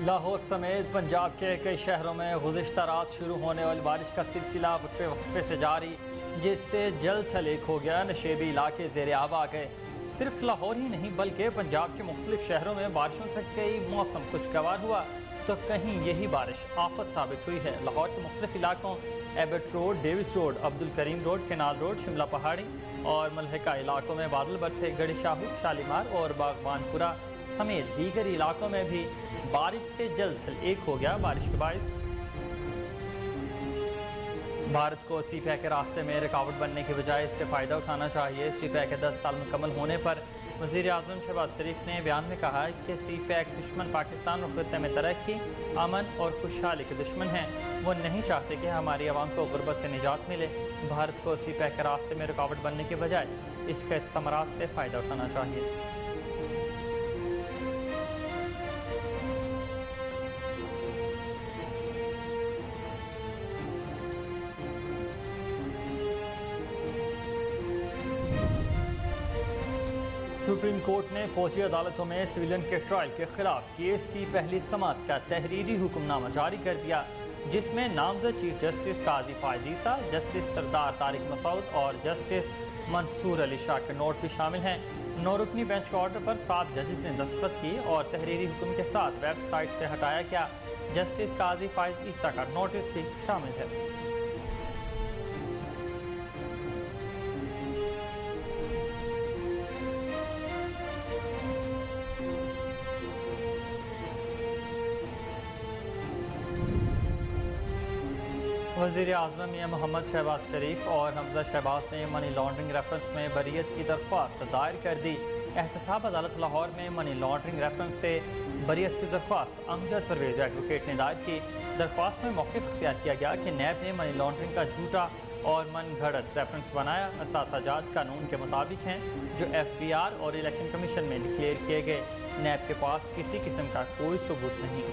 लाहौर समेत पंजाब के कई शहरों में गुज़िश्ता रात शुरू होने वाली बारिश का सिलसिला वक्फे से जारी, जिससे जल्द थल एक हो गया। नशेबी इलाके ज़ेर आब आ गए। सिर्फ लाहौर ही नहीं बल्कि पंजाब के मुख्तलिफ शहरों में बारिशों से कई मौसम खुशगवार हुआ तो कहीं यही बारिश आफत साबित हुई है। लाहौर के मुख्तलिफ इलाकों Abbott Road, Davis Road, Abdul Karim Road, Canal Road, Shimla Pahari और मलहका इलाकों में बादल बरसे। गढ़ी शाहू, शालीमार और बागबानपुरा समेत दीगर इलाकों में भी बारिश से जल्द एक हो गया। बारिश के बायस भारत को सी पैक के रास्ते में रुकावट बनने के बजाय इससे फ़ायदा उठाना चाहिए। सी पैक के 10 साल मुकम्मल होने पर वज़ीर आज़म शहबाज शरीफ ने बयान में कहा कि सी पैक दुश्मन पाकिस्तान और खित्ते में तरक्की, अमन और खुशहाली के दुश्मन हैं। वो नहीं चाहते कि हमारी आवाम को गुर्बत से निजात मिले। भारत को सी पैक के रास्ते में रुकावट बनने के बजाय इसके समरात से फ़ायदा उठाना चाहिए। सुप्रीम कोर्ट ने फौजी अदालतों में सिविलियन के ट्रायल के खिलाफ केस की पहली समाअत का तहरीरी हुक्मनामा जारी कर दिया, जिसमें नामजद चीफ जस्टिस काजी फायद ईसा, जस्टिस सरदार तारिक मसूद और जस्टिस मंसूर अली शाह के नोट भी शामिल हैं। 9 रुकनी बेंच के ऑर्डर पर 7 जजेस ने दस्तखत की और तहरीरी हुक्म के साथ वेबसाइट से हटाया गया। जस्टिस काजी फायद ईसा का नोटिस भी शामिल है। वज़ीर आज़म मोहम्मद शहबाज शरीफ और हमजा शहबाज ने मनी लॉन्ड्रिंग रेफरेंस में बरीयत की दरख्वास्त दायर कर दी। एहतसाब अदालत लाहौर में मनी लॉन्ड्रिंग रेफरेंस से बरीयत की दरख्वास्त अमजद परवेज़ एडवोकेट ने दायर की। दरख्वास्त में मौक़िफ़ इख्तियार किया गया कि नैब ने मनी लॉन्ड्रिंग का झूठा और मन घड़त रेफरेंस बनाया। असासाजात कानून के मुताबिक हैं जो FBR और इलेक्शन कमीशन में डिक्लेयर किए गए। नैब के पास किसी किस्म का कोई सबूत नहीं।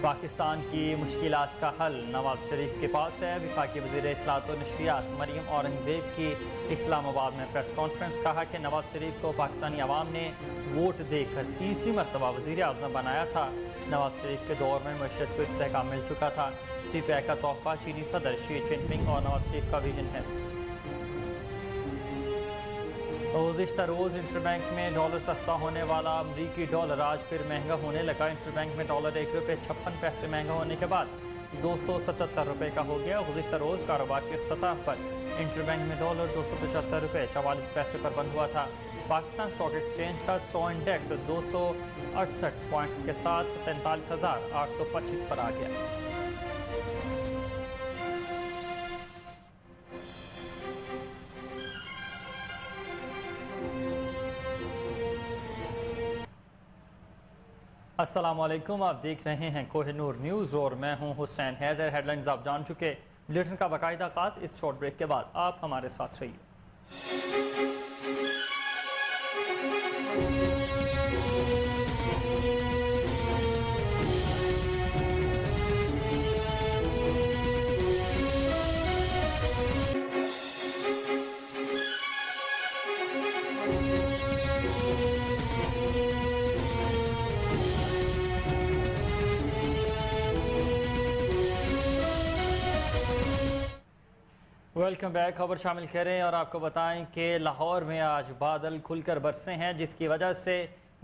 पाकिस्तान की मुश्किलात का हल नवाज शरीफ के पास है। वफाकी वज़ीर इत्तलात व नशरियात मरियम औरंगज़ेब की इस्लामाबाद में प्रेस कॉन्फ्रेंस। कहा कि नवाज शरीफ को पाकिस्तानी अवाम ने वोट देकर तीसरी मरतबा वज़ीर आज़म बनाया था। नवाज शरीफ के दौर में मईशत को इस्तेहकाम मिल चुका था। सी पैक का तोहफ़ा चीनी सदर शी जिनपिंग और नवाज शरीफ का विजन है। गुज़िश्ता रोज़ इंटरबैंक में डॉलर सस्ता होने वाला अमरीकी डॉलर आज फिर महंगा होने लगा। इंटरबैंक में डॉलर 1 रुपये 56 पैसे महंगा होने के बाद 277 रुपये का हो गया। गुज़िश्ता रोज़ कारोबार के अख्ताम पर इंटरबैंक में डॉलर 275 रुपये 44 पैसे पर बंद हुआ था। पाकिस्तान स्टॉक एक्सचेंज का 100 इंडेक्स 268 पॉइंट्स के साथ 43,825 पर आ गया। अस्सलामुअलैकुम, आप देख रहे हैं कोहिनूर न्यूज़ और मैं हूं हुसैन हैदर। हेडलाइंस आप जान चुके। बुलेटिन का बाकायदा आगाज़ इस शॉर्ट ब्रेक के बाद। आप हमारे साथ रहिए। Welcome back. खबर शामिल करें और आपको बताएं कि लाहौर में आज बादल खुलकर बरसे हैं, जिसकी वजह से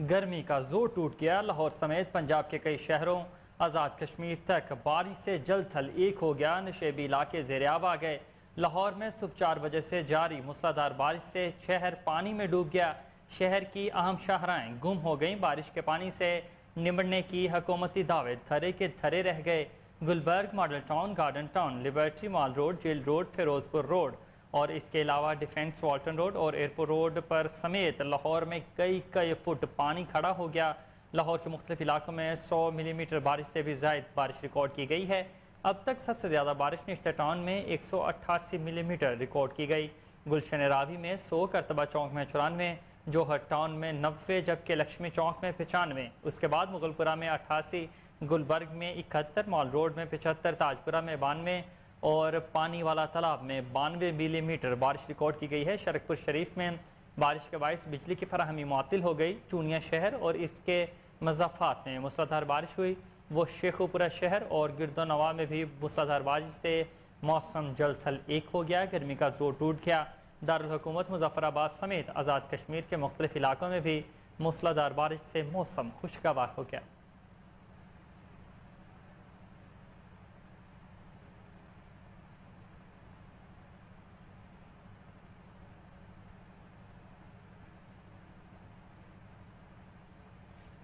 गर्मी का जोर टूट गया। लाहौर समेत पंजाब के कई शहरों आज़ाद कश्मीर तक बारिश से जल्द थल एक हो गया। नशेबी इलाके ज़ेर आब आ गए। लाहौर में सुबह 4 बजे से जारी मूसलाधार बारिश से शहर पानी में डूब गया। शहर की अहम शाहराएँ गुम हो गईं। बारिश के पानी से निमटने की हुकूमती दावे धरे के धरे रह गए। Gulberg, model town, garden town, liberty mall road, jail road, Firozpur road और इसके अलावा डिफेंस वाल्टन रोड और एयरपोर्ट रोड पर समेत लाहौर में कई फुट पानी खड़ा हो गया। लाहौर के मुख्तलिफ इलाकों में 100 मिलीमीटर बारिश से भी ज़ायद बारिश रिकॉर्ड की गई है। अब तक सबसे ज़्यादा बारिश निश्तर टाउन में 188 मिलीमीटर रिकॉर्ड की गई। गुलशन रावी में 100, करतबा चौक में 94, जोहर टाउन में 90, जबकि लक्ष्मी चौक में 95। उसके बाद मुगलपुरा में 88, गुलबर्ग में 71, मॉल रोड में 75, ताजपुरा में 92 और पानी वाला तालाब में 92 मिलीमीटर बारिश रिकॉर्ड की गई है। शरकपुर शरीफ में बारिश के बायस बिजली की फराहमी मुअत्तिल हो गई। चूनिया शहर और इसके मज़ाफ़ात में मूसलाधार बारिश हुई। वो शेखुपुरा शहर और गिरदोनवा में भी मूसलाधार बारिश से मौसम जल्द थल एक हो गया। गर्मी का जोर टूट गया। दारुल हुकूमत मुजफ्फराबाद समेत आज़ाद कश्मीर के मुख्तलिफ इलाकों में भी मूसलाधार बारिश से मौसम खुशगवार हो गया।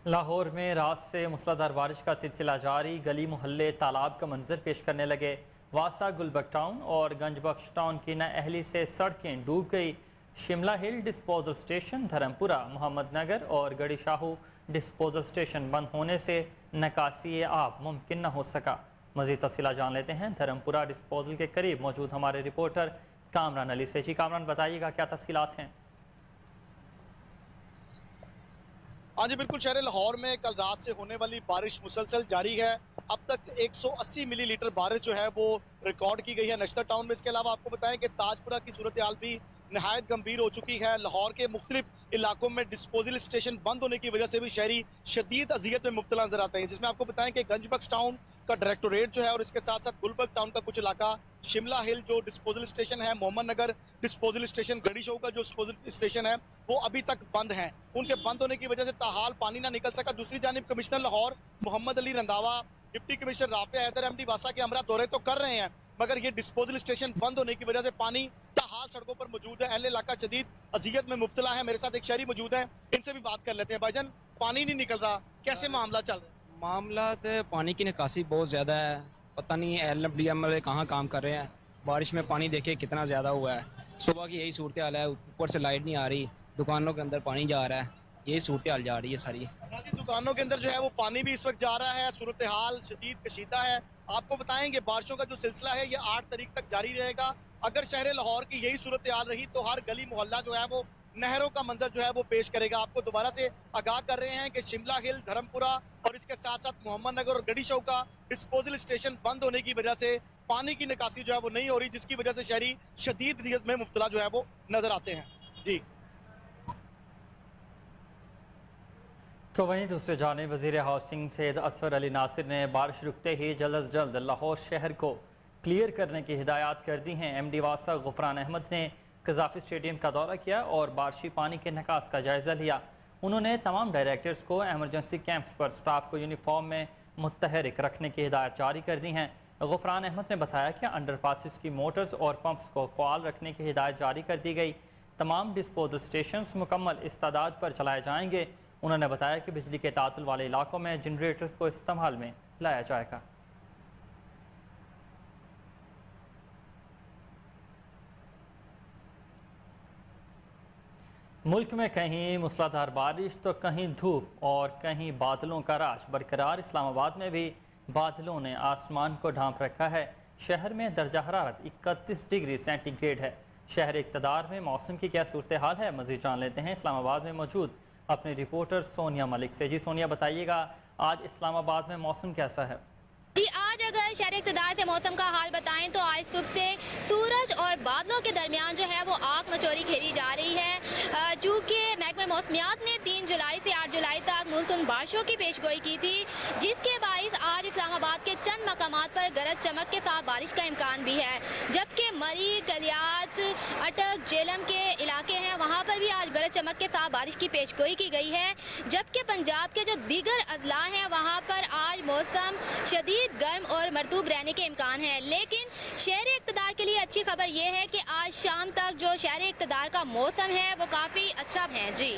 लाहौर में रात से मूसलाधार बारिश का सिलसिला जारी। गली मोहल्ले तालाब का मंजर पेश करने लगे। वासा गुलबर्ग टाउन और गंजबख्श टाउन की नाअहली से सड़कें डूब गई। शिमला हिल डिस्पोजल स्टेशन, धर्मपुरा, मोहम्मद नगर और गड़ी शाहू डिस्पोजल स्टेशन बंद होने से निकासी आब मुमकिन न हो सका। मज़ीद तफसीलात जान लेते हैं धर्मपुरा डिस्पोजल के करीब मौजूद हमारे रिपोर्टर कामरान अली से। जी कामरान, बताइएगा क्या तफसीलात हैं? हाँ जी बिल्कुल, शहर लाहौर में कल रात से होने वाली बारिश मुसलसल जारी है। अब तक 180 मिलीलीटर बारिश जो है वो रिकॉर्ड की गई है नश्तर टाउन में। इसके अलावा आपको बताएं कि ताजपुरा की सूरत हाल भी नहायत गंभीर हो चुकी है। लाहौर के मुख्तलिफ इलाकों में डिस्पोजल स्टेशन बंद होने की वजह से भी शहरी शदीद अजियत में मुब्तला नजर आते हैं, जिसमें आपको बताएं कि गंजबख्श टाउन का डायरेक्टोरेट जो है और इसके साथ साथ गुलबर्ग टाउन का कुछ इलाका, शिमला हिल जो डिस्पोजल स्टेशन है, मोहम्मद नगर डिस्पोजल स्टेशन, गड़ी शो का जो डिस्पोजल स्टेशन है वो अभी तक बंद हैं। उनके बंद होने की वजह से ताहाल पानी ना निकल सका। दूसरी जानिब commissioner Lahore Mohammad Ali Randhawa, deputy commissioner Rafay Haider MD वासा के हमरा दौरे तो कर रहे हैं, मगर ये डिस्पोजल स्टेशन बंद होने की वजह से पानी ताहाल सड़कों पर मौजूद है। अहले इलाका शदीद अजियत में मुब्तला है। मेरे साथ एक शहरी मौजूद है, इनसे भी बात कर लेते हैं। भाईजान, पानी नहीं निकल रहा, कैसे मामला चल रहा है? मामला तो पानी की निकासी बहुत ज़्यादा है। पता नहीं LFDM वाले कहाँ काम कर रहे हैं। बारिश में पानी देखे कितना ज़्यादा हुआ है। सुबह की यही सूरत हाल है, ऊपर से लाइट नहीं आ रही, दुकानों के अंदर पानी जा रहा है, यही सूरत हाल जा रही है सारी। दुकानों के अंदर जो है वो पानी भी इस वक्त जा रहा है। सूरत हाल शदीद कशीदा है। आपको बताएंगे बारिशों का जो सिलसिला है ये 8 तारीख तक जारी रहेगा। अगर शहर लाहौर की यही सूरत हाल रही तो हर गली मोहल्ला जो है वो नहरों का मंजर जो है वो पेश करेगा। आपको दोबारा से आगाह कर रहे हैं कि शिमला हिल, धर्मपुरा और इसके साथ साथ मोहम्मद नगर और गड़ी शो का डिस्पोजल स्टेशन बंद होने की वजह से पानी की निकासी जो है वो नहीं हो रही, जिसकी वजह से शहरी शदीद दिक्कत में मुब्तला जो है वो नजर आते हैं। जी तो वहीं दूसरे जाने वज़ीर हाउसिंग सैयद असफर अली नासिर ने बारिश रुकते ही जल्द अज जल्द लाहौर शहर को क्लियर करने की हिदायत कर दी हैं। MD वासा गुफरान अहमद ने कज़ाफ़ी स्टेडियम का दौरा किया और बारिशी पानी के निकास का जायज़ा लिया। उन्होंने तमाम डायरेक्टर्स को एमरजेंसी कैंप्स पर स्टाफ को यूनिफॉर्म में मुतहरिक रखने की हिदायत जारी कर दी हैं। गुफरान अहमद ने बताया कि अंडरपासिस की मोटर्स और पंप्स को फ़ाल रखने की हिदायत जारी कर दी गई। तमाम डिस्पोजल स्टेशन मुकम्मल इस्तादाद पर चलाए जाएंगे। उन्होंने बताया कि बिजली के तातुल वाले इलाकों में जनरेटर्स को इस्तेमाल में लाया जाएगा। मुल्क में कहीं मूसलाधार बारिश तो कहीं धूप और कहीं बादलों का राज बरकरार। इस्लामाबाद में भी बादलों ने आसमान को ढांप रखा है। शहर में दर्जा हरारत 31 डिग्री सेंटीग्रेड है। शहर इक़्तिदार में मौसम की क्या सूरत हाल है, मज़ीद जान लेते हैं इस्लामाबाद में मौजूद अपने रिपोर्टर सोनिया मलिक से। जी सोनिया, बताइएगा आज इस्लामाबाद में मौसम कैसा है? जी, आज अगर शहर इक़्तिदार से मौसम का हाल बताएं तो आज सुबह से सूरज और बादलों के दरमियान जो है वो आग मचोरी खेली जा रही है। चूँकि महकमा मौसमियात ने 3 जुलाई से 8 जुलाई तक मानसून बारिशों की पेशगोई की थी, जिसके बाइस आज इस्लामाबाद के चंद मकामात पर गरज चमक के साथ बारिश का इम्कान भी है। जबकि मरी, गलियात, अटक, जेलम के इलाके हैं वहाँ पर भी आज गरज चमक के साथ बारिश की पेशगोई की गई है। जबकि पंजाब के जो दीगर अजला हैं वहाँ पर आज मौसम शदीद गर्म और मरतूब रहने के इम्कान है। लेकिन शहरी इक़्तिदार के लिए अच्छी खबर यह है कि आज शाम तक जो शहरी इक़्तिदार का मौसम है वो काफ़ी अच्छा है। जी,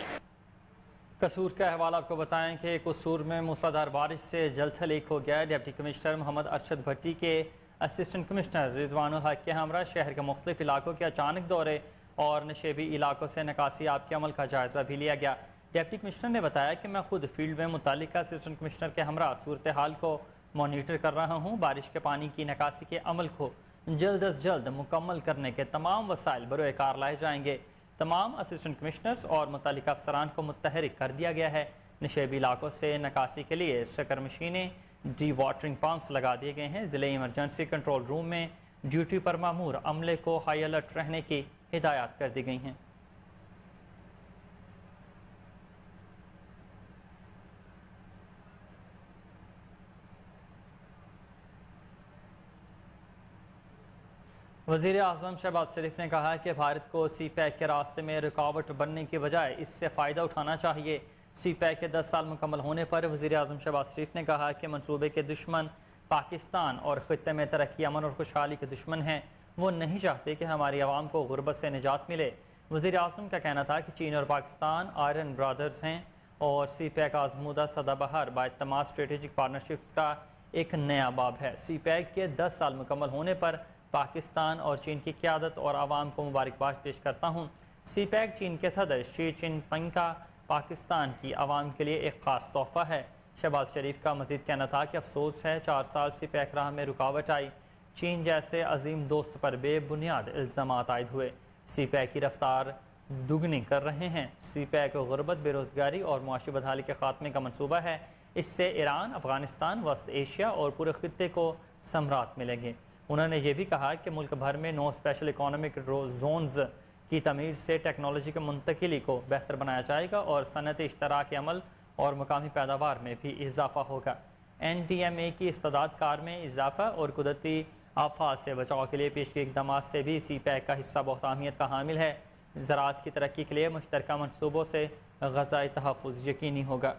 कसूर का अहवाल आपको बताएं कि कसूर में मूसलाधार बारिश से जलथल एक हो गया। डिप्टी कमिश्नर मोहम्मद अरशद भट्टी के असिस्टेंट कमिश्नर रिजवानुल हक के हमरा शहर के मुख्तलिफ इलाकों के अचानक दौरे और नशेबी इलाकों से निकासी आप के अमल का जायज़ा भी लिया गया। डिप्टी कमिश्नर ने बताया कि मैं खुद फील्ड में मुतालिका असिस्टेंट कमिश्नर के हमरा सूरत हाल को मॉनिटर कर रहा हूँ। बारिश के पानी की निकासी के अमल को जल्द अज जल्द मुकम्मल करने के तमाम वसाइल बरोए कार लाए जाएंगे। तमाम असिस्टेंट कमिश्नर्स और मुतल्लिका अफसरान को मुतहरिक कर दिया गया है। नशेबी इलाकों से निकासी के लिए स्ट्रकर मशीनें, डी वाटरिंग पम्प्स लगा दिए गए हैं। ज़िले इमरजेंसी कंट्रोल रूम में ड्यूटी पर मामूर अमले को हाई अलर्ट रहने की हिदायत कर दी गई हैं। वज़ीर आज़म शहबाज शरीफ ने कहा कि भारत को सी पैक के रास्ते में रुकावट बनने की बजाय इससे फ़ायदा उठाना चाहिए। सी पैक के 10 साल मुकम्मल होने पर वज़ीर आज़म शहबाज शरीफ ने कहा कि मनसूबे के दुश्मन पाकिस्तान और ख़ित्ते में तरक्की, अमन और खुशहाली के दुश्मन हैं। वो नहीं चाहते कि हमारी आवाम को गुर्बत से निजात मिले। वज़ीर आज़म का कहना था कि चीन और पाकिस्तान आयरन ब्रदर्स हैं और सी पैक आजमूदा सदाबहार बाएतमाद स्ट्रेटेजिक पार्टनरशिप्स का एक नया बाब है। सी पैक के 10 साल मुकम्मल होने पर पाकिस्तान और चीन की क़यादत और आवाम को मुबारकबाद पेश करता हूँ। सी पैक चीन के सदर शी जिनपिंग का पाकिस्तान की आवाम के लिए एक ख़ास तोहफ़ा है। शहबाज शरीफ का मज़ीद कहना था कि अफसोस है 4 साल से पैक राह में रुकावट आई। चीन जैसे अजीम दोस्त पर बेबुनियाद इल्ज़ामात आयद हुए। सी पैक की रफ्तार दुगनी कर रहे हैं। सी पैक गुर्बत, बेरोज़गारी और मुआशी बदहाली के ख़ात्मे का मनसूबा है। इससे ईरान, अफ़गानिस्तान, वस्त एशिया और पूरे ख़ित्ते को समरात मिलेंगे। उन्होंने ये भी कहा कि मुल्क भर में 9 स्पेशल इकॉनमिक जोन्स की तमीर से टेक्नोलॉजी की मुंतकिली को बेहतर बनाया जाएगा और सनत इश्तराक अमल और मकामी पैदावार में भी इजाफा होगा। NDMA की इस्तादाद कार में इजाफा और कुदरती आफात से बचाव के लिए पेश किए इक़दाम से भी सी पैक का हिस्सा बहुत अहमियत का हामिल है। ज़राअत की तरक्की के लिए मुश्तरका मनसूबों से ग़ज़ाई तहफ़्फ़ुज़ यकीनी होगा।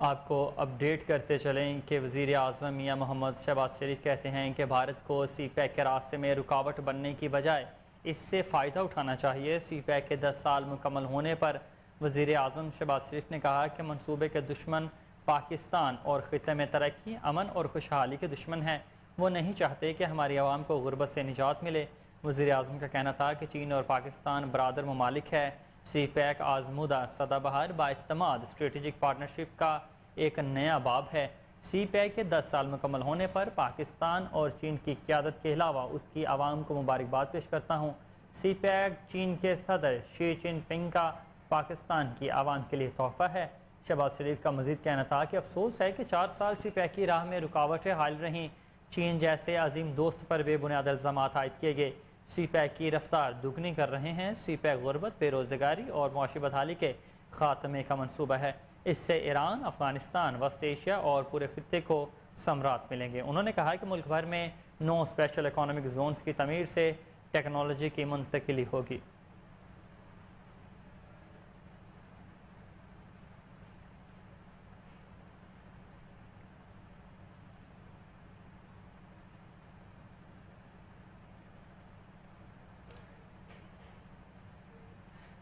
आपको अपडेट करते चलें कि वज़ीर आज़म मियां मोहम्मद शहबाज शरीफ कहते हैं कि भारत को सी पैक के रास्ते में रुकावट बनने की बजाय इससे फ़ायदा उठाना चाहिए। सी पैक के 10 साल मुकम्मल होने पर वज़ीर आज़म शहबाज शरीफ ने कहा कि मनसूबे के दुश्मन पाकिस्तान और ख़ित्ते में तरक्की, अमन और खुशहाली के दुश्मन हैं। वो नहीं चाहते कि हमारी आवाम को गुर्बत से निजात मिले। वज़ीर आज़म का कहना था कि चीन और पाकिस्तान बरादर ममालिक है। सी पैक आजमूदा सदाबहार बाएतमाद स्ट्रेटेजिक पार्टनरशिप का एक नया बाब है। सी पैक के 10 साल मुकम्मल होने पर पाकिस्तान और चीन की क़यादत के अलावा उसकी आवाम को मुबारकबाद पेश करता हूँ। सी पैक चीन के सदर शी जिनपिंग का पाकिस्तान की आवाम के लिए तोहफ़ा है। शहबाज शरीफ का मज़ीद कहना था कि अफसोस है कि 4 साल सी पैक की राह में रुकावटें हाल रहीं। चीन जैसे अजीम दोस्त पर बेबुनियाद इल्ज़ामात आयद किए गए। सी पैक की रफ्तार दुगनी कर रहे हैं। सी पैक गुर्बत, बेरोज़गारी और मुआशी बदहाली के ख़ात्मे का मनसूबा है। इससे ईरान, अफ़गानिस्तान, वस्त एशिया और पूरे ख़ित्ते को समरात मिलेंगे। उन्होंने कहा कि मुल्क भर में 9 स्पेशल इकॉनमिक जोन्स की तमीर से टेक्नोलॉजी की मुंतकिली होगी।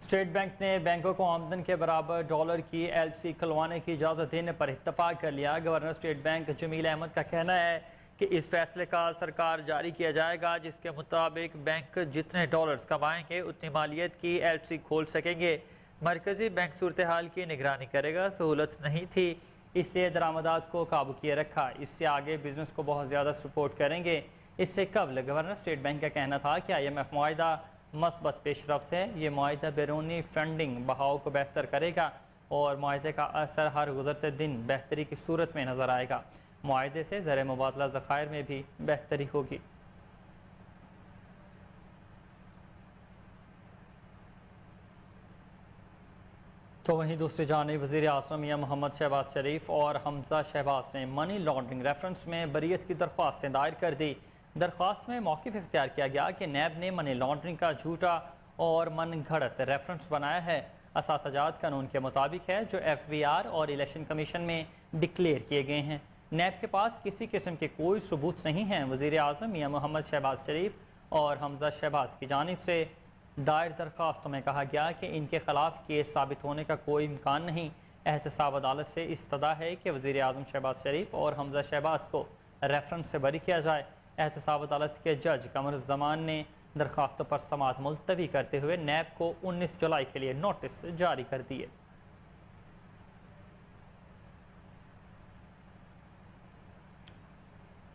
स्टेट बैंक ने बैंकों को आमदन के बराबर डॉलर की LC खुलवाने की इजाज़त देने पर इत्तफाक कर लिया। Governor state bank Jamil Ahmed का कहना है कि इस फैसले का सरकार जारी किया जाएगा, जिसके मुताबिक बैंक जितने डॉलर्स कमाएंगे उतनी मालियत की LC खोल सकेंगे। मरकज़ी बैंक सूरत हाल की निगरानी करेगा। सहूलत नहीं थी, इसलिए दरामदात को काबू किए रखा। इससे आगे बिजनेस को बहुत ज़्यादा सपोर्ट करेंगे। इससे कबल गवर्नर स्टेट बैंक का कहना था कि IMF मुआहिदा मस्बत पेशरफ्त है। ये मुआहिदा बैरूनी फंडिंग बहाव को बेहतर करेगा और मुआहिदे का असर हर गुजरते दिन बेहतरी की सूरत में नज़र आएगा। मुआहिदे से ज़र मुबादला ज़खायर में भी बेहतरी होगी। तो वहीं दूसरी जानिब वज़ीर आज़म मियां मोहम्मद शहबाज शरीफ और हमजा शहबाज ने मनी लॉन्ड्रिंग रेफरेंस में बरीयत की दरख्वास्तें दायर कर दी। दरख्वास्त में मौक़िफ़ इख्तियार किया गया कि नैब ने मनी लॉन्ड्रिंग का झूठा और मन घड़त रेफरेंस बनाया है। असासजात कानून के मुताबिक है जो FBR और इलेक्शन कमीशन में डिक्लेयर किए गए हैं। नैब के पास किसी किस्म के कोई सबूत नहीं हैं। वज़ीर आज़म मियां मोहम्मद शहबाज शरीफ और हमजा शहबाज की जानिब से दायर दरख्वास्तों में कहा गया कि इनके ख़िलाफ़ केस साबित होने का कोई इम्कान नहीं। एहतसाब अदालत से इस्तदा है कि वज़ीर आज़म शहबाज शरीफ और हमजा शहबाज को रेफरेंस से बरी किया जाए। एहतसाब अदालत के जज कमरुज़्ज़मान ने दरख्वास्तों पर समाअत मुलतवी करते हुए नैब को 19 जुलाई के लिए नोटिस जारी कर दिए।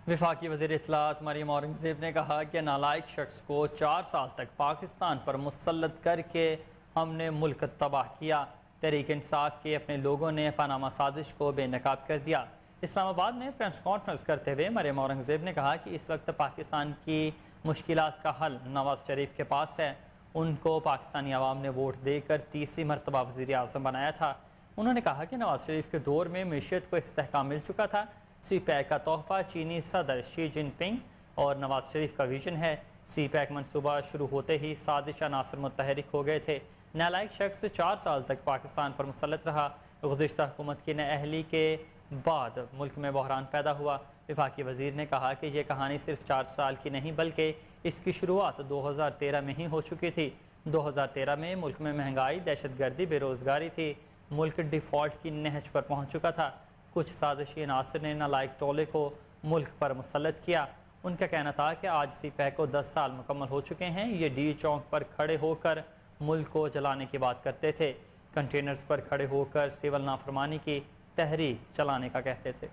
वफाकी वज़ीर इत्तलात मरियम औरंगज़ेब ने कहा कि नालायक शख्स को 4 साल तक पाकिस्तान पर मुसल्लत करके हमने मुल्क तबाह किया। तहरीक इंसाफ के अपने लोगों ने पनामा साजिश को बेनकाब कर दिया। इस्लामाबाद में प्रेस कॉन्फ्रेंस करते हुए मरियम औरंगज़ेब ने कहा कि इस वक्त पाकिस्तान की मुश्किलात का हल नवाज़ शरीफ के पास है। उनको पाकिस्तानी अवाम ने वोट देकर तीसरी मरतबा वज़ीर आज़म बनाया था। उन्होंने कहा कि नवाज शरीफ के दौर में मीशत को इस्तेहकाम मिल चुका था। सी पैक का तोहफा चीनी सदर शी जिनपिंग और नवाज शरीफ का विजन है। सी पैक मनसूबा शुरू होते ही साजिश अनासर मुतहरिक हो गए थे। नालायक शख्स 4 साल तक पाकिस्तान पर मुसल्लत रहा। गुज़िश्ता हुकूमत की नाअहली के बाद मुल्क में बहरान पैदा हुआ। वफाकी वज़ीर ने कहा कि यह कहानी सिर्फ 4 साल की नहीं बल्कि इसकी शुरुआत 2013 में ही हो चुकी थी। 2013 में मुल्क में महंगाई, दहशतगर्दी, बेरोज़गारी थी। मुल्क डिफ़ॉल्ट की नहज पर पहुँच चुका था। कुछ साजिशी अनासर ने नालायक टोले को मुल्क पर मुसल्लत किया। उनका कहना था कि आज सी पैक को 10 साल मुकम्मल हो चुके हैं। ये डी चौक पर खड़े होकर मुल्क को जलाने की बात करते थे। कंटेनर्स पर खड़े होकर सिविल नाफरमानी की तहरीक चलाने का कहते थे।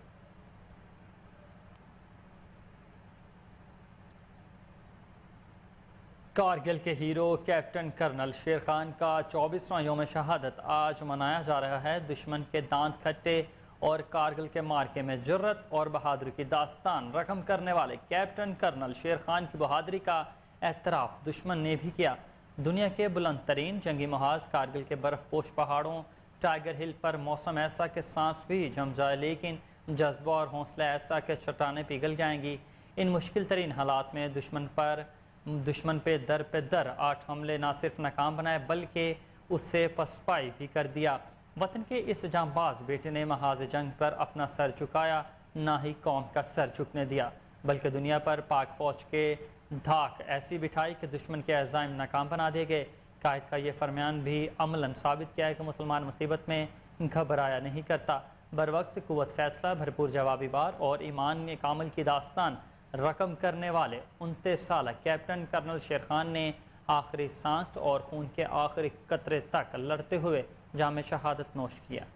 कारगिल के हीरो कैप्टन कर्नल शेर खान का 24वां यौम शहादत आज मनाया जा रहा है। दुश्मन के दांत खट्टे और कारगिल के मार्के में जुर्रत और बहादुरी की दास्तान रकम करने वाले कैप्टन कर्नल शेर खान की बहादुरी का एतराफ़ दुश्मन ने भी किया। दुनिया के बुलंद तरीन जंगी महाज कारगिल के बर्फ़पोश पहाड़ों टाइगर हिल पर मौसम ऐसा कि सांस भी जम जाए, लेकिन जज्बा और हौसला ऐसा कि चट्टानें पिघल जाएंगी। इन मुश्किल तरीन हालात में दुश्मन पे दर 8 हमले ना सिर्फ नाकाम बनाए बल्कि उससे पसपाई भी कर दिया। वतन के इस जांबाज बेटे ने महाज जंग पर अपना सर झुकाया, ना ही कौम का सर झुकने दिया, बल्कि दुनिया पर पाक फौज के धाक ऐसी बिठाई कि दुश्मन के अज़ाइम नाकाम बना दिए गए। कायद का ये फरमान भी अमलन साबित किया है कि मुसलमान मुसीबत में घबराया नहीं करता। बर वक्त कुव्वत फैसला, भरपूर जवाबी बार और ईमान कामिल की दास्तान रकम करने वाले 29 साल कैप्टन कर्नल शेर खान ने आखिरी सांस और खून के आखिरी कतरे तक लड़ते हुए जाम शहादत नोश किया।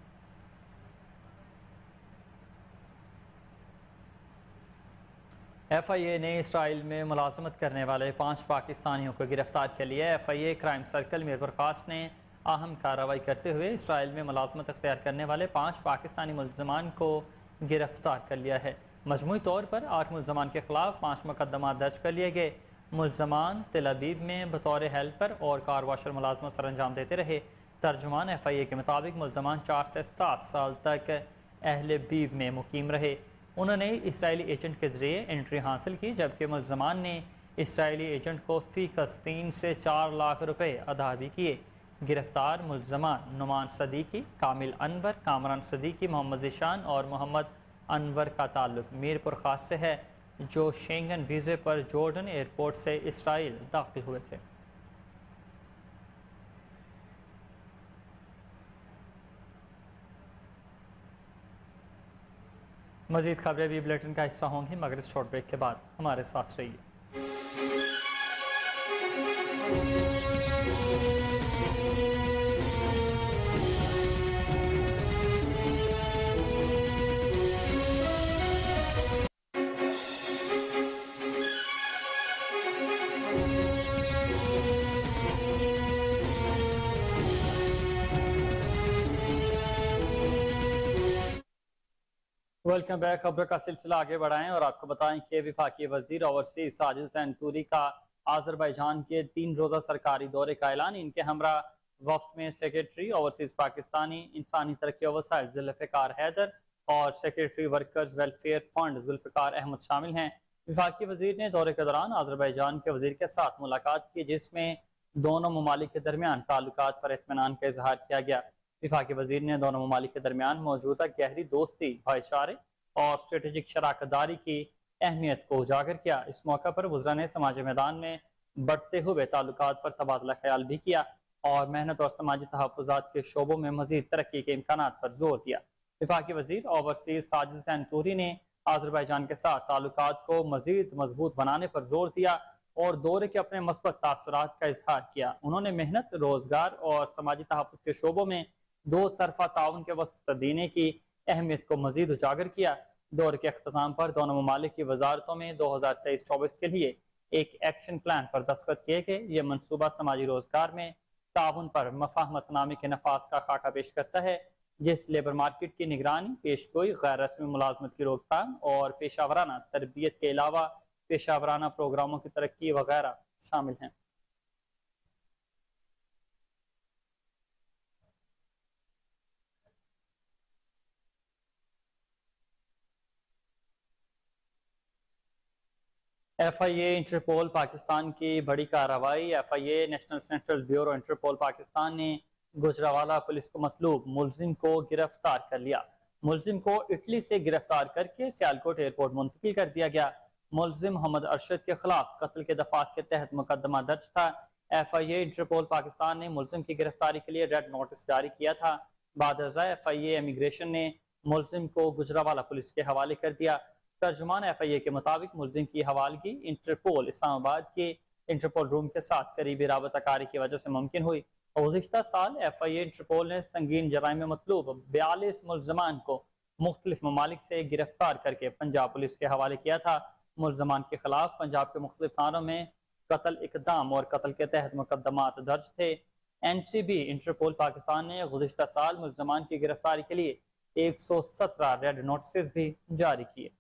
FIA ने इसराइल में मुलाजमत करने वाले 5 पाकिस्तानियों को गिरफ्तार कर लिया। FIA क्राइम सर्कल में बर्खास्त ने अहम कार्रवाई करते हुए इसराइल में मुलाजमत अख्तियार करने वाले 5 पाकिस्तानी मुलजमान को गिरफ्तार कर लिया है। मजमूई तौर पर 8 मुलजमान के खिलाफ 5 मुकदमा दर्ज कर लिए गए। मुलजमान तेल अवीव में बतौर हेल्पर और कार वाशर मुलाजमत सर अंजाम देते रहे। तर्जुमान FIA के मुताबिक मुलजमान 4 से 7 साल तक अहले बीब में मुकीम रहे। उन्होंने इसराइली एजेंट के ज़रिए एंट्री हासिल की, जबकि मुलजमान ने इसराइली एजेंट को फ़ीकस 3 से 4 लाख रुपए अदा भी किए। गिरफ्तार मुलजमान नुमान सदीकी, कामिल अनवर, कामरान सदीकी, मोहम्मद ज़ीशान और मोहम्मद अनवर का ताल्लुक मीरपुर खास से है, जो शेंगन वीज़े पर जॉर्डन एयरपोर्ट से इसराइल दाखिल हुए थे। मज़ीद खबरें भी बुलेटिन का हिस्सा होंगी, मगर इस शॉर्ट ब्रेक के बाद हमारे साथ रहिए। Welcome back. खबर का सिलसिला आगे बढ़ाएं और आपको बताएं कि वफाकी वजीर ओवरसीज साजिद हुसैन तूरी का आज़रबाईजान के 3 रोज़ा सरकारी दौरे का ऐलान। इनके हमरा वफ्द में सेक्रेटरी ओवरसीज पाकिस्तानी इंसानी तरक्की वसाइल जुल्फ़िकार हैदर और secretary workers welfare fund Zulfiqar Ahmed शामिल हैं। वफाकी वजीर ने दौरे के दौरान आज़रबाईजान के वजीर के साथ मुलाकात की, जिसमें दोनों ममालिक के दरमियान ताल्लुकात पर इत्मीनान का इजहार किया गया। वफाकी वजीर ने दोनों ममालिक के दरमियान मौजूदा गहरी दोस्ती, भाईचारे और स्ट्रेटेजिक शराकतदारी की अहमियत को उजागर किया। इस मौका पर वज़रा ने समाजी मैदान में बढ़ते हुए ताल्लुकात पर तबादला ख्याल भी किया और मेहनत और समाजी तहफ़्फ़ुज़ात के शोबों में मज़ीद तरक्की के इम्कानात पर जोर दिया। वफाकी वजीर ओवरसीज साजिद हुसैन तूरी ने आज़रबाईजान के साथ ताल्लुकात को मज़ीद मजबूत बनाने पर जोर दिया और दौरे के अपने मस्बत तासुरात का इजहार किया। उन्होंने मेहनत, रोजगार और समाजी तहफ़्फ़ुज़ के शोबों में 2 तरफ़ा ताउन के वसत देने की अहमियत को मज़ीद उजागर किया। दौरे के अख्ताम पर दोनों ममालिक की वजारतों में 2023-24 के लिए एक एक्शन प्लान पर दस्तखत किए गए। ये मनसूबा समाजी रोजगार में ताउन पर मफाहमतनामे के नफाज का खाका पेश करता है, जिस लेबर मार्केट की निगरानी, पेशगोई, गैर रस्मी मुलाजमत की रोकथाम और पेशावराना तरबियत के अलावा पेशावराना प्रोग्रामों की तरक्की वगैरह शामिल हैं। FIA इंटरपोल पाकिस्तान की बड़ी कार्रवाई। FIA national central bureau Interpol Pakistan ने गुजरावाला पुलिस को मतलूब मुलजिम को गिरफ्तार कर लिया। मुलजिम को इटली से गिरफ्तार करके सियालकोट एयरपोर्ट मुंतकिल कर दिया गया। मुलजिम मोहम्मद अरशद के खिलाफ कत्ल के दफात के तहत मुकदमा दर्ज था। FIA इंटरपोल पाकिस्तान ने मुलजिम की गिरफ्तारी के लिए रेड नोटिस जारी किया था। बाद FIA इमिग्रेशन ने मुलजिम को गुजरावाला पुलिस के हवाले कर दिया। तर्जुमान FIA के मुताबिक मुलजिम की हवालगी इंटरपोल इस्लामाबाद के इंटरपोल रूम के साथ करीबी राबताकारी की वजह से मुमकिन हुई। गुज़िश्ता साल FIA इंटरपोल ने संगीन जराइम में मतलूब 42 मुलजमान को मुख्तलिफ ममालिक से गिरफ्तार करके पंजाब पुलिस के हवाले किया था। मुलजमान के खिलाफ पंजाब के मुख्तलिफ थानों में कत्ल इकदाम और कत्ल के तहत मुकदमात दर्ज थे। NCB इंटरपोल पाकिस्तान ने गुज़िश्ता साल मुलजमान की गिरफ्तारी के लिए 117 रेड नोटिस भी जारी किए।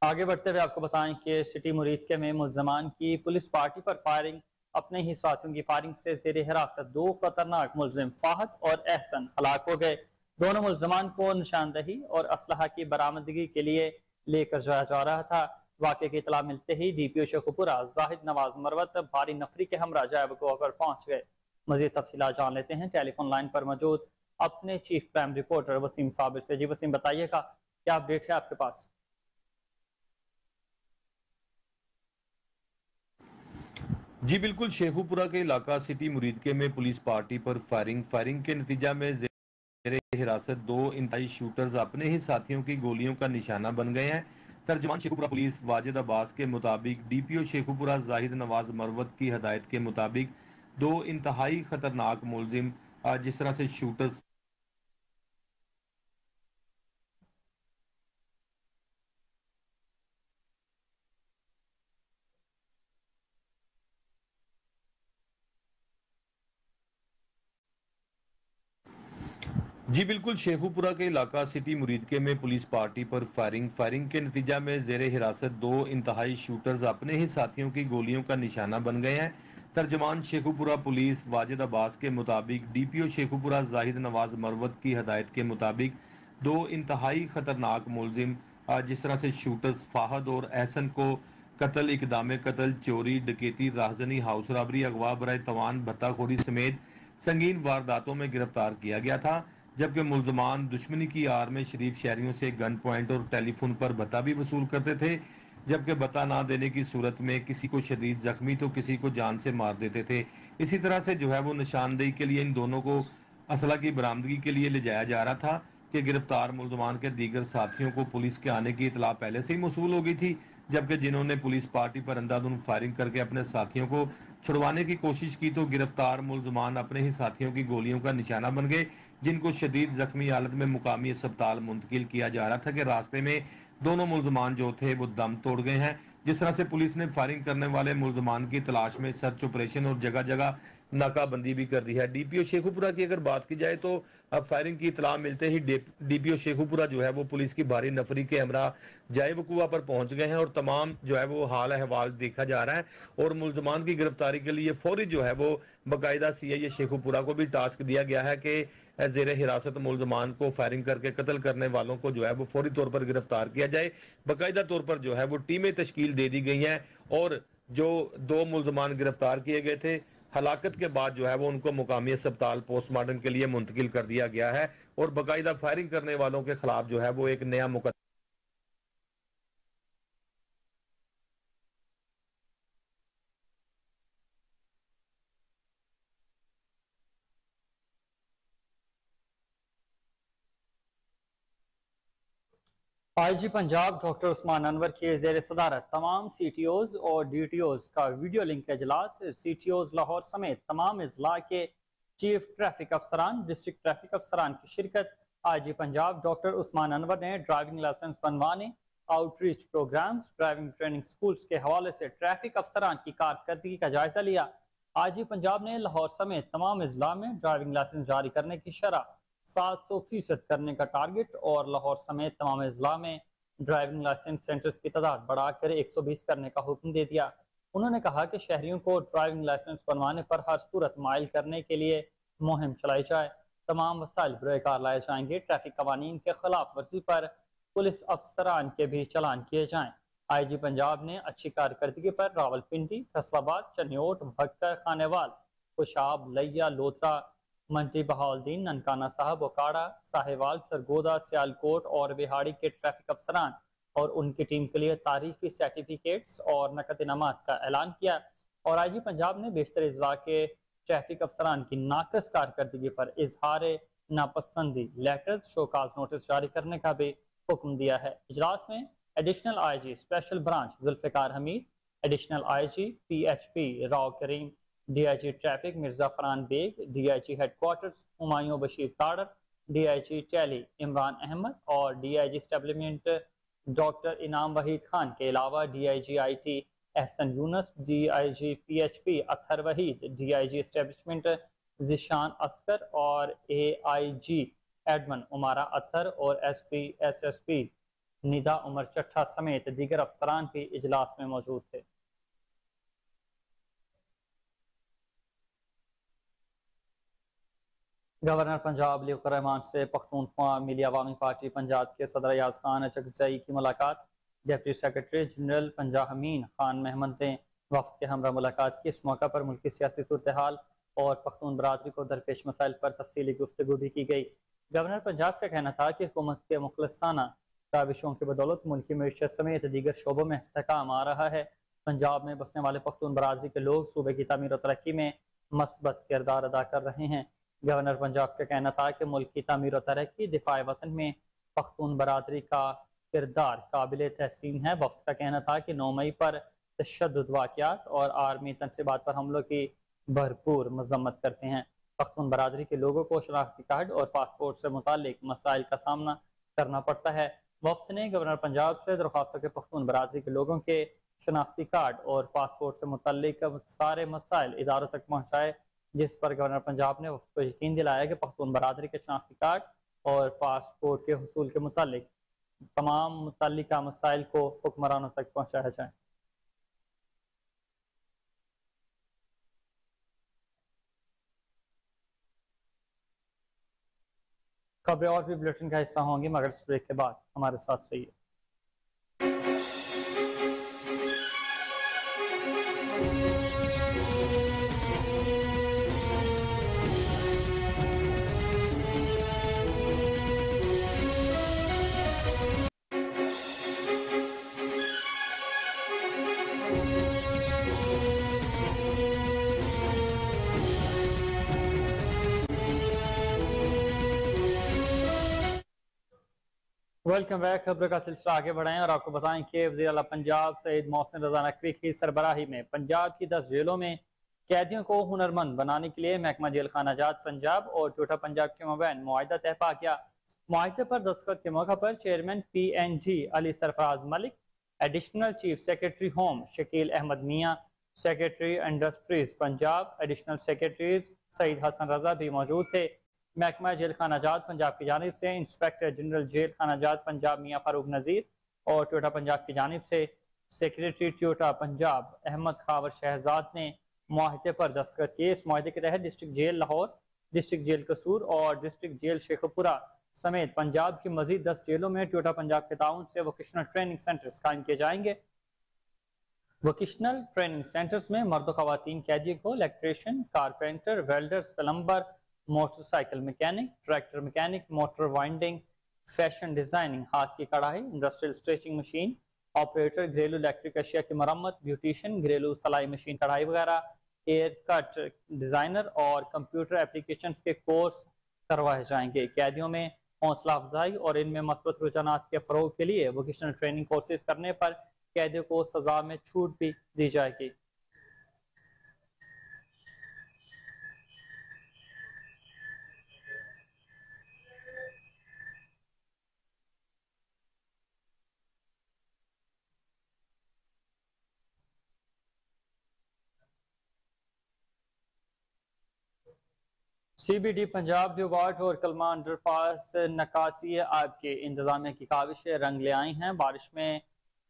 आगे बढ़ते हुए आपको बताएं कि सिटी मुरीदके में मुलजमान की पुलिस पार्टी पर फायरिंग। अपने ही साथियों की फायरिंग से जेर हिरासत 2 खतरनाक मुलजिम फाहद और एहसन हलाक हो गए। दोनों मुलजमान को निशानदही और असलहा की बरामदगी के लिए लेकर जाया जा रहा था। वाक़े की इतला मिलते ही DPO शेखुपुरा जाहिद नवाज मरवत भारी नफरी के हमरा जय बकोवा पर पहुंच गए। मजीद तफसीलात जान लेते हैं टेलीफोन लाइन पर मौजूद अपने chief crime reporter Waseem Sabir से। जी वसीम, बताइएगा क्या अपडेट है आपके पास? जी बिल्कुल, शेखुपुरा के इलाका सिटी मुरीदके में पुलिस पार्टी पर फायरिंग के नतीजा में जेरे हिरासत 2 इंतहाई शूटर्स अपने ही साथियों की गोलियों का निशाना बन गए हैं। तर्जमान शेखुपुरा पुलिस वाजिद अब्बास के मुताबिक DPO शेखुपुरा जाहिद नवाज मरवत की हदायत के मुताबिक 2 इंतहाई खतरनाक मुलजिम जिस तरह से शूटर्स जी बिल्कुल, शेखुपुरा के इलाका सिटी मुरीदके में पुलिस पार्टी पर फायरिंग के नतीजा में जेरे हिरासत 2 इंतहाई शूटर्स अपने ही साथियों की गोलियों का निशाना बन गए हैं। तर्जमान शेखुपुरा पुलिस वाजिद अब्बास के मुताबिक DPO शेखुपुरा जाहिद नवाज मरवत की हदायत के मुताबिक 2 इंतहाई खतरनाक मुलजिम जिस तरह से शूटर्स फाहद और एहसन को कत्ल, इकदाम कत्ल, चोरी, डकैती, राहजनी, हाउस रॉबरी, अगवा बराए तवान, भत्ताखोरी समेत संगीन वारदातों में गिरफ्तार किया गया था। जबकि मुलजमान दुश्मनी की आड़ में शरीफ शहरियों से गन पॉइंट और टेलीफोन पर भत्ता भी वसूल करते थे, जबकि भत्ता ना देने की सूरत में किसी को शदीद जख्मी तो किसी को जान से मार देते थे। इसी तरह से जो है वो निशानदेही के लिए इन दोनों को असला की बरामदगी के लिए ले जाया जा रहा था कि गिरफ्तार मुलजमान के दीगर साथियों को पुलिस के आने की इतला पहले से ही मौसूल हो गई थी, जबकि जिन्होंने पुलिस पार्टी पर अंधाधुंध फायरिंग करके अपने साथियों को छुड़वाने की कोशिश की तो गिरफ्तार मुलजमान अपने ही साथियों की गोलियों का निशाना बन गए, जिनको शदीद जख्मी हालत में मुकामी अस्पताल मुंतकिल किया जा रहा था कि रास्ते में दोनों मुलजमान जो थे वो दम तोड़ गए हैं। जिस तरह से पुलिस ने फायरिंग करने वाले मुलजमान की तलाश में सर्च ऑपरेशन और जगह जगह नाकाबंदी भी कर दी है। DPO शेखुपुरा की अगर बात की जाए तो अब फायरिंग की इतला मिलते ही DPO शेखुपुरा जो है वो पुलिस की भारी नफरी के हमरा जाए वकूआ पर पहुंच गए हैं और तमाम जो है वो हाल अहवाल देखा जा रहा है और मुलजमान की गिरफ्तारी के लिए फौरी जो है वो बाकायदा CIA शेखुपुरा को भी टास्क दिया गया है कि जेर हिरासत मुलजमान को फायरिंग करके कत्ल करने वालों को जो है वो फौरी तौर पर गिरफ्तार किया जाए। बाकायदा तौर पर जो है वो टीमें तश्कील दे दी गई हैं और जो 2 मुलजमान गिरफ्तार किए गए थे हलाकत के बाद जो है वो उनको मुकामी अस्पताल पोस्टमार्टम के लिए मुंतकिल कर दिया गया है और बाकायदा फायरिंग करने वालों के खिलाफ जो है वो एक नया मुकदमा IG पंजाब डॉक्टर उस्मान अनवर के ज़ेर सदारत तमाम CTOs और DTOs का वीडियो लिंक इजलास CTOs लाहौर समेत तमाम अजला के चीफ ट्रैफिक अफसरान, डिस्ट्रिक्ट ट्रैफिक अफसरान की शिरकत। IG पंजाब डॉक्टर उस्मान अनवर ने ड्राइविंग लाइसेंस बनवाने, outreach programmes, driving training schools के हवाले से ट्रैफिक अफसरान की कारकर्दगी का जायजा लिया। IG पंजाब ने लाहौर समेत तमाम अजला में ड्राइविंग लाइसेंस जारी करने की शरह 700% करने का टारगेट और लाहौर समेत तमाम अजला में ड्राइविंग लाइसेंस सेंटर्स की तादाद बढ़ाकर 120 करने का हुक्म दे दिया। उन्होंने कहा कि शहरियों को ड्राइविंग लाइसेंस बनवाने पर हर सूरत माइल करने के लिए मुहिम चलाई जाए। तमाम वसाइल बरोकार लाए जाएंगे। ट्रैफिक कवानीन के खिलाफ वर्जी पर पुलिस अफसरान के भी चलान किए जाएं। IG पंजाब ने अच्छी कारकर्दगी पर रावलपिंडी, फैसलाबाद, चन्योट, भक्कर, खानेवाल, खुशाब, लैया, लोथरा, मंडी बहाउद्दीन, ननकाना साहब, ओकाड़ा, साहेवाल, सरगोदा, सियालकोट और बिहाड़ी के ट्रैफिक अफसरान और उनकी टीम के लिए तारीफी सर्टिफिकेट्स और नकद इनामात का ऐलान किया। और IG पंजाब ने बेशतर इजला के ट्रैफिक अफसरान की नाकस कारकर्दगी पर इजहार नापसंदी लेटर्स शोकाज नोटिस जारी करने का भी हुक्म दिया है। इजलास में additional IG special branch Zulfiqar Hameed, additional IG PHP Rao Karim, DIG traffic Mirza Farhan Baig, DIG headquarters Humayun Bashir Tarar, DIG टैली इमरान अहमद और DIG स्टेबलिशमेंट डॉक्टर इनाम वहीद खान के अलावा DIG IT Ehsan Younas, DIG PHP Athar Waheed, DIG establishment Zeeshan Askar और AIG एडमन उमारा अतहर और SP SSP निदा उमर चट्ठा समेत दीगर अफसरान भी इजलास में मौजूद थे। गवर्नर पंजाब लियाकत रहमान से पख्तूनख्वा मिली अवामी पार्टी पंजाब के सदर अयाज खान चकजई की मुलाकात। डिप्टी सेक्रेटरी जनरल पंजाब अमीन खान महमद ने वफ्द के हमरा मुलाकात की। इस मौका पर मुल्की सियासी सूरत हाल और पख्तून बरादरी को दरपेश मसाइल पर तफसीली गुफ्तगू भी की गई। गवर्नर पंजाब का कहना था कि हुकूमत के मुखलसाना काविशों की बदौलत मुल्की मीशत समेत दीगर शोबों में इस्तेहकाम आ रहा है। पंजाब में बसने वाले पख्तून बरादरी के लोग सूबे की तामीर और तरक्की में मस्बत किरदार अदा कर रहे हैं। गवर्नर पंजाब का कहना था कि मुल्क की तामीर और तरक्की दिफाए वतन में पख्तून बरादरी का किरदार काबिल तहसीन है। वफ्द का कहना था कि 9 मई पर तशद्दुद वाक़यात और आर्मी तनसीबात पर हमलों की भरपूर मजम्मत करते हैं। पख्तून बरादरी के लोगों को शनाख्ती कार्ड और पासपोर्ट से मुतालिक मसाइल का सामना करना पड़ता है। वफ्द ने गवर्नर पंजाब से दरख्वास्त कि पख्तून बरादरी के लोगों के शनाख्ती कार्ड और पासपोर्ट से मुतालिक सारे मसाइल इदारों तक पहुँचाए, जिस पर गवर्नर पंजाब ने वफ्द को यकीन दिलाया कि पख्तून बरादरी के शनाख्ती कार्ड और पासपोर्ट के हुसूल के मुतालिक तमाम मुतल्लिका मसाइल को हुक्मरानों तक पहुँचाया जाए। खबरें और भी बुलेटिन का हिस्सा होंगी मगर इस ब्रेक के बाद हमारे साथ रहिए। Welcome back. खबर का सिलसिला आगे बढ़ाएं और आपको बताएं कि वज़ीर आला पंजाब सईद मोहसिन रज़ा नकवी की सरबराही में पंजाब की 10 जेलों में कैदियों को हुनरमंद बनाने के लिए महकमा जेल खाना जात पंजाब और टोटा पंजाब के मबैन मुआहिदा तय पा गया। मुआहिदे पर दस्तखत के मौका पर chairman PNG Ali Sarfaraz Malik, additional chief secretary home Shakeel Ahmed Mian, secretary industries Punjab, additional secretaries Saeed Hasan Raza भी मौजूद थे। महकमा जेल खाना जात पंजाब की जानिब से इंस्पेक्टर जनरल जेल खाना जात पंजाब मियाँ फारूक नज़ीर और टोटा पंजाब की जानिब से सेक्रेटरी टोटा पंजाब अहमद खावर शहजाद ने मुआहिदे पर दस्तखत किए। इस मुआहिदे के तहत district jail Lahore, district jail Kasur और डिस्ट्रिक्ट जेल शेखपुरा समेत पंजाब की मजीद 10 जेलों में टोटा पंजाब के ताउन से वोकेशनल ट्रेनिंग सेंटर्स कायम किए जाएंगे। वोकेशनल ट्रेनिंग सेंटर्स में मर्द ख़वातीन कैदियों को electrician, carpenter, welders, plumber, motorcycle mechanic, tractor mechanic, motor winding, fashion designing, हाथ की कढ़ाई, इंडस्ट्रियल स्ट्रेचिंग मशीन ऑपरेटर, घरेलू इलेक्ट्रिक अशिया की मरम्मत, ब्यूटिशियन, घरेलू सलाई मशीन कढ़ाई वगैरह, हेयर कट डिजाइनर और कंप्यूटर एप्लीकेशन के कोर्स करवाए जाएंगे। कैदियों में हौसला अफजाई और इनमें मस्बत रुझानात के फरोग के लिए वोकेशनल ट्रेनिंग कोर्सेज करने पर कैदियों को सजा में छूट भी दी जाएगी। CBD पंजाब ब्लू वार्ड और कलमा अंडरपास नकासी आब के इंतजामिया की काविशें रंग ले आई हैं। बारिश में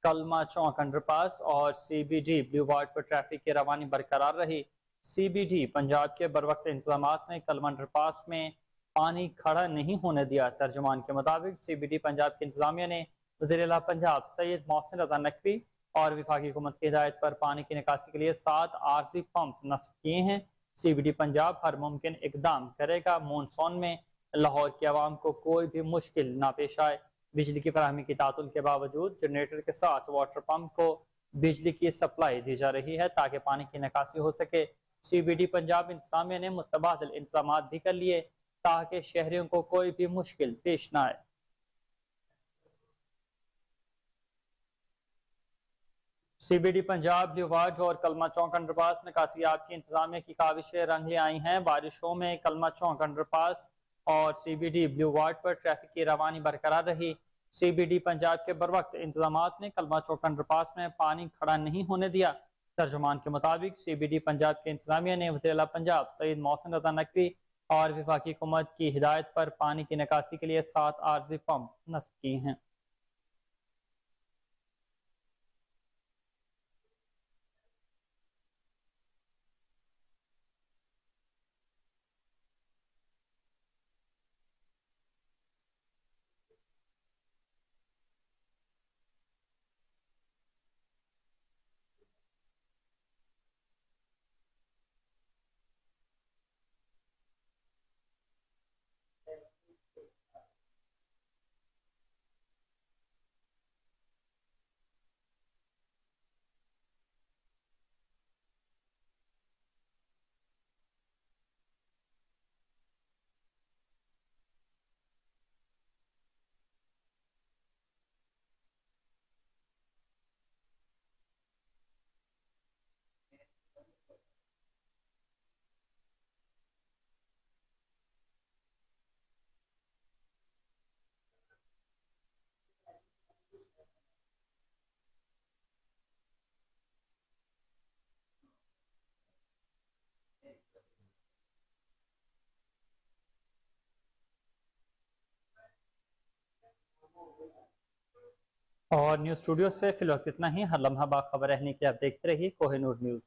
कलमा चौक अंडरपास और CBD ब्लू वार्ड पर ट्रैफिक की रवानी बरकरार रही। CBD पंजाब के बरवक्त इंतजाम ने कलमा अंडरपास में पानी खड़ा नहीं होने दिया। तर्जुमान के मुताबिक CBD पंजाब की इंतजामिया ने वज़ीर-ए-आला पंजाब सैयद मोहसिन रज़ा नकवी और वफाकी हुकूमत की हिदायत पर पानी की निकासी के लिए 7 आरजी पंप नस्ब किए हैं। CBD पंजाब हर मुमकिन इकदाम करेगा मानसून में लाहौर की आवाम को कोई भी मुश्किल ना पेश आए। बिजली की फराहमी की तातुल के बावजूद जनरेटर के साथ वाटर पंप को बिजली की सप्लाई दी जा रही है ताकि पानी की निकासी हो सके। CBD पंजाब इंतजामिया ने मुतबादिल इंतजाम भी कर लिए ताकि शहरियों को कोई भी मुश्किल पेश न आए। CBD पंजाब ब्लू वार्ड और कलमा चौक अंडरपास निकासियाब की इंतजामिया की काविशें रंग ले आई हैं। बारिशों में कलमा चौक अंडरपास और CBD ब्लू वार्ड पर ट्रैफिक की रवानी बरकरार रही। CBD पंजाब के बरवक्त इंतजामात ने कलमा चौक अंडरपास में पानी खड़ा नहीं होने दिया। तर्जुमान के मुताबिक CBD पंजाब के इंतजामिया ने वज़ीर-ए-आला पंजाब सैयद मोहसिन रज़ा नकवी और वफाकी हुकूमत की हिदायत पर पानी की निकासी के लिए 7 आरजी पंप नस्ब किए हैं। और न्यूज़ स्टूडियो से फिलवक्त इतना ही। हर लम्हा बाखबर रहने के लिए आप देखते रहिए कोहिनूर न्यूज़।